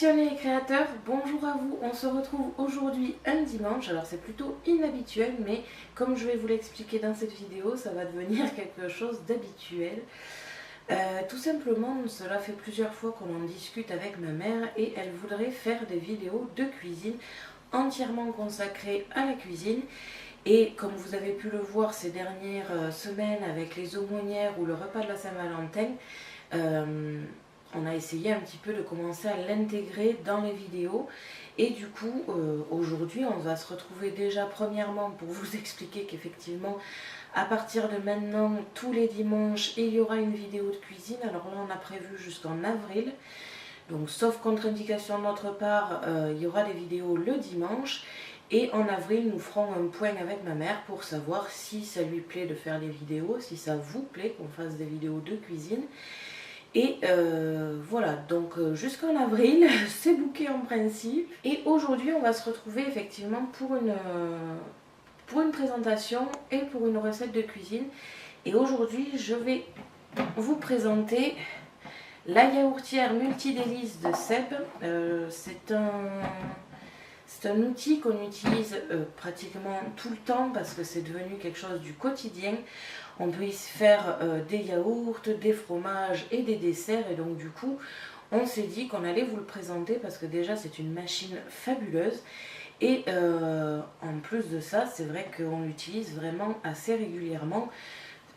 passionnés et créateurs, bonjour à vous. On se retrouve aujourd'hui un dimanche. Alors c'est plutôt inhabituel, mais comme je vais vous l'expliquer dans cette vidéo, ça va devenir quelque chose d'habituel. Tout simplement, cela fait plusieurs fois qu'on en discute avec ma mère et elle voudrait faire des vidéos de cuisine entièrement consacrées à la cuisine. Et comme vous avez pu le voir ces dernières semaines avec les aumônières ou le repas de la Saint-Valentin, on a essayé un petit peu de commencer à l'intégrer dans les vidéos. Et du coup, aujourd'hui, on va se retrouver déjà premièrement pour vous expliquer qu'effectivement, à partir de maintenant, tous les dimanches, il y aura une vidéo de cuisine. Alors là, on a prévu jusqu'en avril. Donc, sauf contre-indication de notre part, il y aura des vidéos le dimanche. Et en avril, nous ferons un point avec ma mère pour savoir si ça lui plaît de faire des vidéos, si ça vous plaît qu'on fasse des vidéos de cuisine. Et voilà, donc jusqu'en avril, c'est booké en principe. Et aujourd'hui, on va se retrouver effectivement pour une présentation et pour une recette de cuisine. Et aujourd'hui, je vais vous présenter la yaourtière multidélices de Seb. C'est un outil qu'on utilise pratiquement tout le temps parce que c'est devenu quelque chose du quotidien. On peut y faire des yaourts, des fromages et des desserts. Et donc du coup, on s'est dit qu'on allait vous le présenter parce que déjà c'est une machine fabuleuse. Et en plus de ça, c'est vrai qu'on l'utilise vraiment assez régulièrement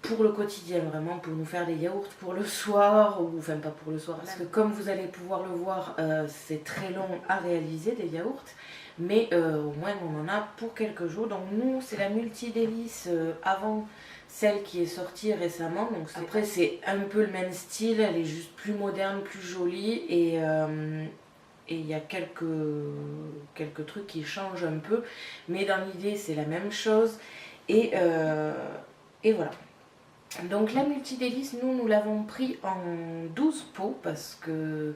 pour le quotidien, vraiment pour nous faire des yaourts pour le soir, ou enfin pas pour le soir, parce que comme vous allez pouvoir le voir, c'est très long à réaliser des yaourts, mais au moins on en a pour quelques jours. Donc nous, c'est la multidélice avant celle qui est sortie récemment. Donc après c'est un peu le même style, elle est juste plus moderne, plus jolie, et il y a quelques trucs qui changent un peu, mais dans l'idée c'est la même chose. Et voilà. Donc la multidélice, nous l'avons pris en 12 pots parce que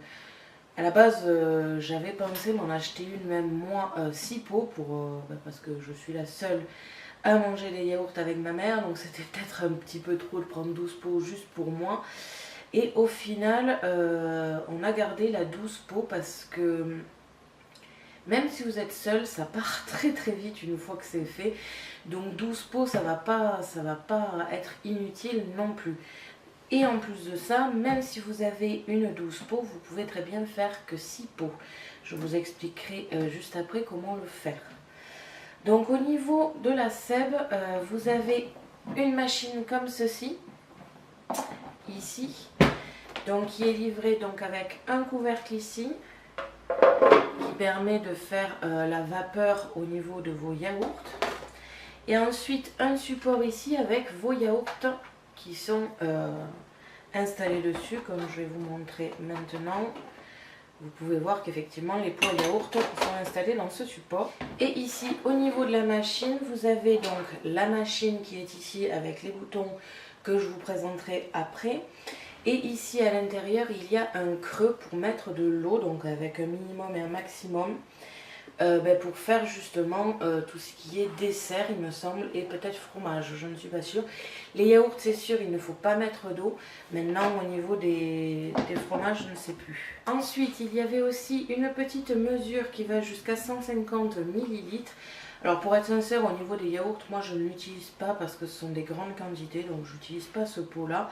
à la base j'avais pensé m'en acheter une, même moi 6 pots parce que je suis la seule à manger des yaourts avec ma mère, donc c'était peut-être un petit peu trop de prendre 12 pots juste pour moi. Et au final on a gardé la 12 pots parce que même si vous êtes seul, ça part très très vite une fois que c'est fait. Donc 12 pots, ça va pas être inutile non plus. Et en plus de ça, même si vous avez une 12 pots, vous pouvez très bien faire que 6 pots. Je vous expliquerai juste après comment le faire. Donc au niveau de la Seb, vous avez une machine comme ceci, ici, donc qui est livrée donc avec un couvercle ici, qui permet de faire la vapeur au niveau de vos yaourts. Et ensuite un support ici avec vos yaourts qui sont installés dessus, comme je vais vous montrer maintenant. Vous pouvez voir qu'effectivement les pots yaourts sont installés dans ce support. Et ici au niveau de la machine, vous avez donc la machine qui est ici avec les boutons que je vous présenterai après. Et ici à l'intérieur, il y a un creux pour mettre de l'eau, donc avec un minimum et un maximum, pour faire justement tout ce qui est dessert, il me semble, et peut-être fromage, je ne suis pas sûre. Les yaourts, c'est sûr, il ne faut pas mettre d'eau. Maintenant, au niveau des fromages, je ne sais plus. Ensuite, il y avait aussi une petite mesure qui va jusqu'à 150 ml. Alors pour être sincère, au niveau des yaourts, moi je ne l'utilise pas parce que ce sont des grandes quantités, donc je n'utilise pas ce pot-là.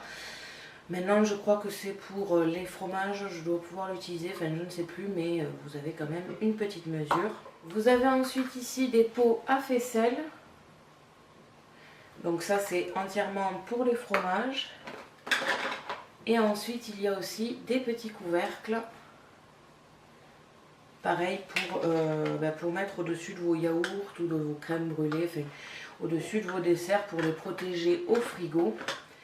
Maintenant, je crois que c'est pour les fromages, je dois pouvoir l'utiliser, enfin je ne sais plus, mais vous avez quand même une petite mesure. Vous avez ensuite ici des pots à faisselle. Donc ça, c'est entièrement pour les fromages. Et ensuite, il y a aussi des petits couvercles. Pareil pour mettre au-dessus de vos yaourts ou de vos crèmes brûlées, enfin au-dessus de vos desserts pour les protéger au frigo.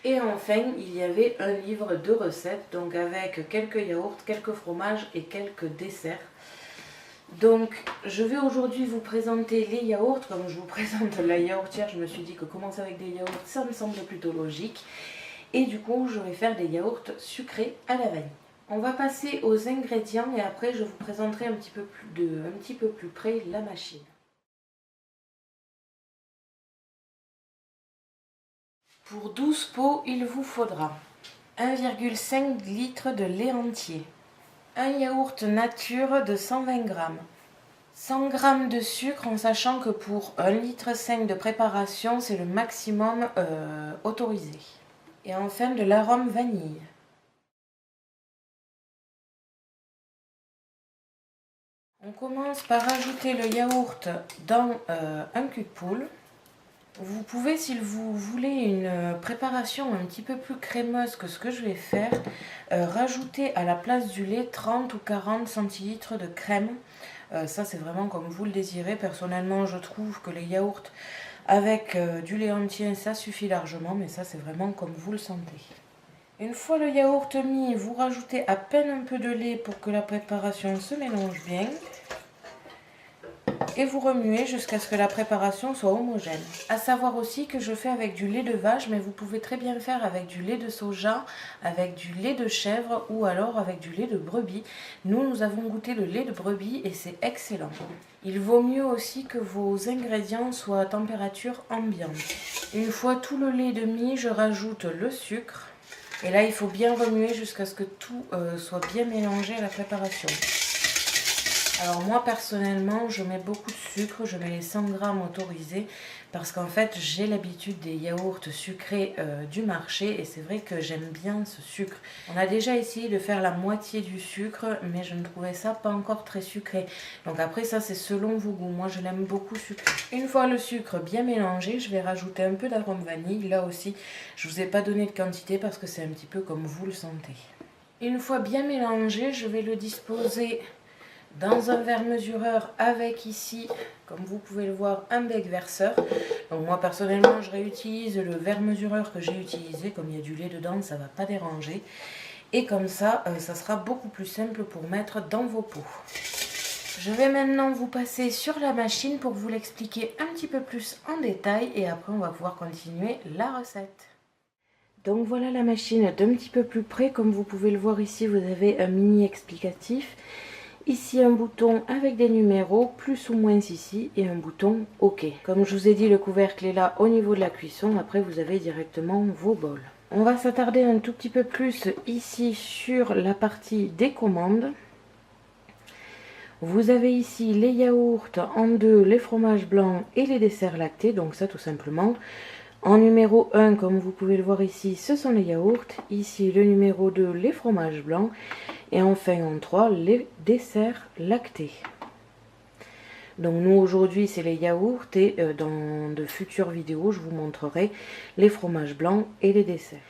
Et enfin, il y avait un livre de recettes, donc avec quelques yaourts, quelques fromages et quelques desserts. Donc, je vais aujourd'hui vous présenter les yaourts. Comme je vous présente la yaourtière, je me suis dit que commencer avec des yaourts, ça me semble plutôt logique. Et du coup, je vais faire des yaourts sucrés à la vanille. On va passer aux ingrédients et après, je vous présenterai un petit peu plus près la machine. Pour 12 pots, il vous faudra 1,5 litre de lait entier, un yaourt nature de 120 g. 100 g de sucre en sachant que pour 1,5 litre de préparation, c'est le maximum autorisé. Et enfin de l'arôme vanille. On commence par ajouter le yaourt dans un cul de poule. Vous pouvez, si vous voulez une préparation un petit peu plus crémeuse que ce que je vais faire, rajouter à la place du lait 30 ou 40 centilitres de crème. Ça c'est vraiment comme vous le désirez. Personnellement je trouve que les yaourts avec du lait entier ça suffit largement, mais ça c'est vraiment comme vous le sentez. Une fois le yaourt mis, vous rajoutez à peine un peu de lait pour que la préparation se mélange bien. Et vous remuez jusqu'à ce que la préparation soit homogène. À savoir aussi que je fais avec du lait de vache, mais vous pouvez très bien faire avec du lait de soja, avec du lait de chèvre ou alors avec du lait de brebis. Nous avons goûté le lait de brebis et c'est excellent. Il vaut mieux aussi que vos ingrédients soient à température ambiante. Une fois tout le lait de mis, je rajoute le sucre. Et là, il faut bien remuer jusqu'à ce que tout soit bien mélangé à la préparation. Alors moi personnellement je mets beaucoup de sucre, je mets les 100 g autorisés parce qu'en fait j'ai l'habitude des yaourts sucrés du marché et c'est vrai que j'aime bien ce sucre. On a déjà essayé de faire la moitié du sucre mais je ne trouvais ça pas encore très sucré. Donc après ça c'est selon vos goûts, moi je l'aime beaucoup sucré. Une fois le sucre bien mélangé, je vais rajouter un peu d'arôme vanille. Là aussi je ne vous ai pas donné de quantité parce que c'est un petit peu comme vous le sentez. Une fois bien mélangé, je vais le disposer dans un verre mesureur avec ici, comme vous pouvez le voir, un bec verseur. Donc moi personnellement je réutilise le verre mesureur que j'ai utilisé, comme il y a du lait dedans ça ne va pas déranger. Et comme ça, ça sera beaucoup plus simple pour mettre dans vos pots. Je vais maintenant vous passer sur la machine pour vous l'expliquer un petit peu plus en détail et après on va pouvoir continuer la recette. Donc voilà la machine d'un petit peu plus près, comme vous pouvez le voir ici vous avez un mini explicatif. Ici un bouton avec des numéros, plus ou moins ici, et un bouton OK. Comme je vous ai dit, le couvercle est là au niveau de la cuisson, après vous avez directement vos bols. On va s'attarder un tout petit peu plus ici sur la partie des commandes. Vous avez ici les yaourts en deux, les fromages blancs et les desserts lactés, donc ça tout simplement. En numéro 1, comme vous pouvez le voir ici, ce sont les yaourts. Ici, le numéro 2, les fromages blancs. Et enfin, en 3, les desserts lactés. Donc nous, aujourd'hui, c'est les yaourts. Et dans de futures vidéos, je vous montrerai les fromages blancs et les desserts.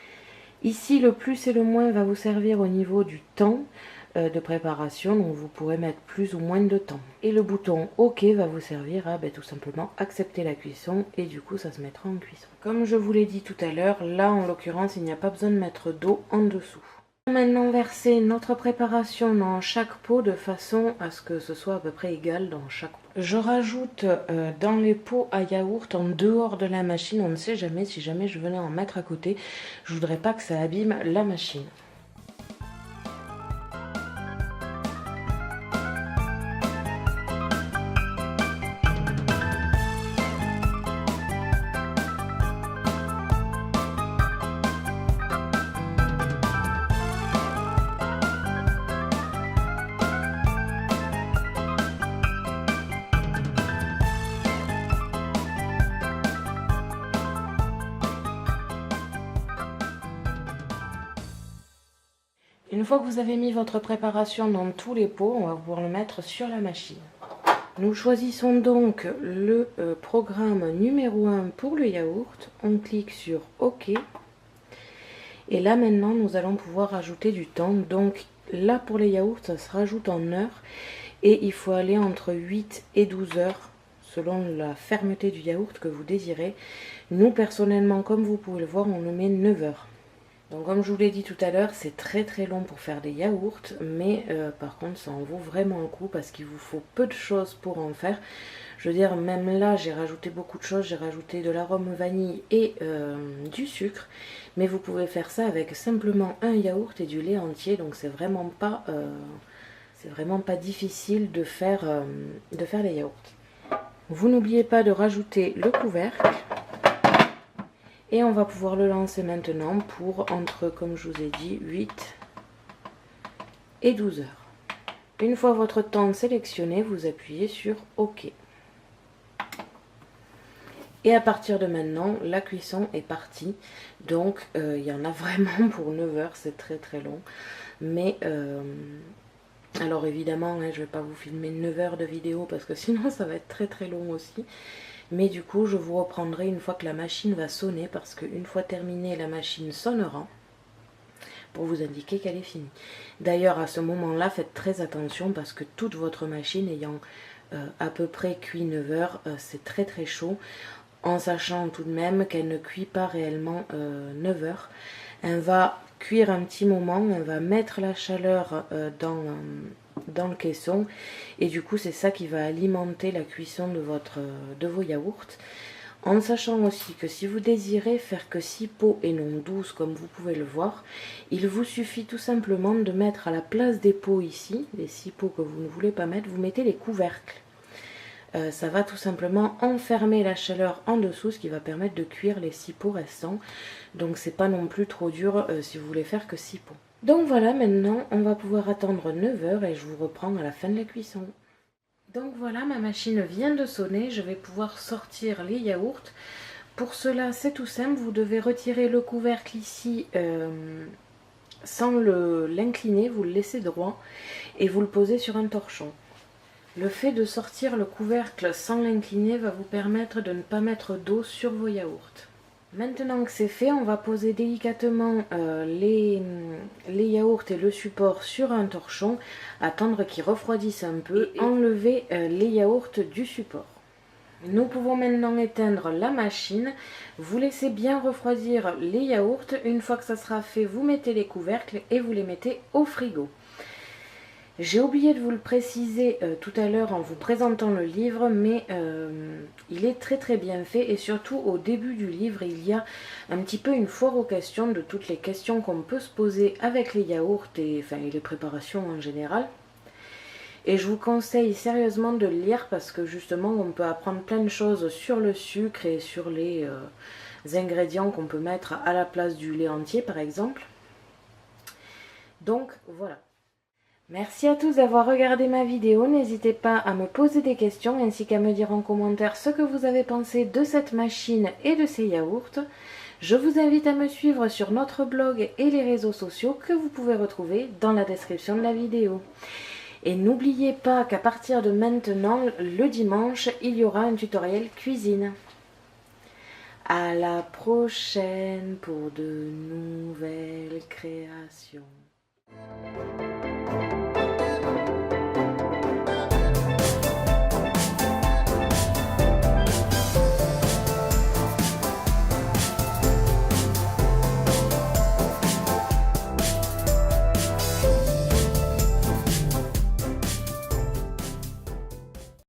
Ici, le plus et le moins va vous servir au niveau du temps de préparation, donc vous pourrez mettre plus ou moins de temps. Et le bouton OK va vous servir à tout simplement accepter la cuisson et du coup ça se mettra en cuisson. Comme je vous l'ai dit tout à l'heure, là en l'occurrence il n'y a pas besoin de mettre d'eau en dessous. Maintenant verser notre préparation dans chaque pot de façon à ce que ce soit à peu près égal dans chaque pot. Je rajoute dans les pots à yaourt en dehors de la machine, on ne sait jamais, si jamais je venais en mettre à côté, je voudrais pas que ça abîme la machine. Une fois que vous avez mis votre préparation dans tous les pots, on va pouvoir le mettre sur la machine. Nous choisissons donc le programme numéro 1 pour le yaourt. On clique sur OK. Et là maintenant, nous allons pouvoir rajouter du temps. Donc là pour les yaourts, ça se rajoute en heures. Et il faut aller entre 8 et 12 heures selon la fermeté du yaourt que vous désirez. Nous personnellement, comme vous pouvez le voir, on le met 9 heures. Donc comme je vous l'ai dit tout à l'heure, c'est très long pour faire des yaourts, mais par contre ça en vaut vraiment le coup parce qu'il vous faut peu de choses pour en faire. Je veux dire, même là j'ai rajouté beaucoup de choses, j'ai rajouté de l'arôme vanille et du sucre, mais vous pouvez faire ça avec simplement un yaourt et du lait entier, donc c'est vraiment pas difficile de faire les yaourts. Vous n'oubliez pas de rajouter le couvercle. Et on va pouvoir le lancer maintenant pour entre, comme je vous ai dit, 8 et 12 heures. Une fois votre temps sélectionné, vous appuyez sur OK. Et à partir de maintenant, la cuisson est partie. Donc, il y en a vraiment pour 9 heures, c'est très très long. Mais, alors évidemment, hein, je ne vais pas vous filmer 9 heures de vidéo parce que sinon ça va être très très long aussi. Mais du coup, je vous reprendrai une fois que la machine va sonner parce qu'une fois terminée, la machine sonnera pour vous indiquer qu'elle est finie. D'ailleurs, à ce moment-là, faites très attention parce que toute votre machine ayant à peu près cuit 9 heures, c'est très très chaud, en sachant tout de même qu'elle ne cuit pas réellement 9 heures. Elle va cuire un petit moment, on va mettre la chaleur dans le caisson et du coup c'est ça qui va alimenter la cuisson de vos yaourts. En sachant aussi que si vous désirez faire que 6 pots et non 12 comme vous pouvez le voir, il vous suffit tout simplement de mettre à la place des pots ici, les 6 pots que vous ne voulez pas mettre, vous mettez les couvercles. Ça va tout simplement enfermer la chaleur en dessous, ce qui va permettre de cuire les 6 pots restants. Donc c'est pas non plus trop dur si vous voulez faire que 6 pots. Donc voilà, maintenant on va pouvoir attendre 9 heures et je vous reprends à la fin de la cuisson. Donc voilà, ma machine vient de sonner, je vais pouvoir sortir les yaourts. Pour cela, c'est tout simple, vous devez retirer le couvercle ici sans l'incliner, vous le laissez droit et vous le posez sur un torchon. Le fait de sortir le couvercle sans l'incliner va vous permettre de ne pas mettre d'eau sur vos yaourts. Maintenant que c'est fait, on va poser délicatement les yaourts et le support sur un torchon, attendre qu'ils refroidissent un peu et enlever les yaourts du support. Nous pouvons maintenant éteindre la machine, vous laissez bien refroidir les yaourts, une fois que ça sera fait, vous mettez les couvercles et vous les mettez au frigo. J'ai oublié de vous le préciser tout à l'heure en vous présentant le livre, mais il est très très bien fait et surtout au début du livre il y a un petit peu une foire aux questions de toutes les questions qu'on peut se poser avec les yaourts et les préparations en général. Et je vous conseille sérieusement de le lire parce que justement on peut apprendre plein de choses sur le sucre et sur les ingrédients qu'on peut mettre à la place du lait entier par exemple. Donc voilà. Merci à tous d'avoir regardé ma vidéo, n'hésitez pas à me poser des questions ainsi qu'à me dire en commentaire ce que vous avez pensé de cette machine et de ces yaourts. Je vous invite à me suivre sur notre blog et les réseaux sociaux que vous pouvez retrouver dans la description de la vidéo. Et n'oubliez pas qu'à partir de maintenant, le dimanche, il y aura un tutoriel cuisine. À la prochaine pour de nouvelles créations.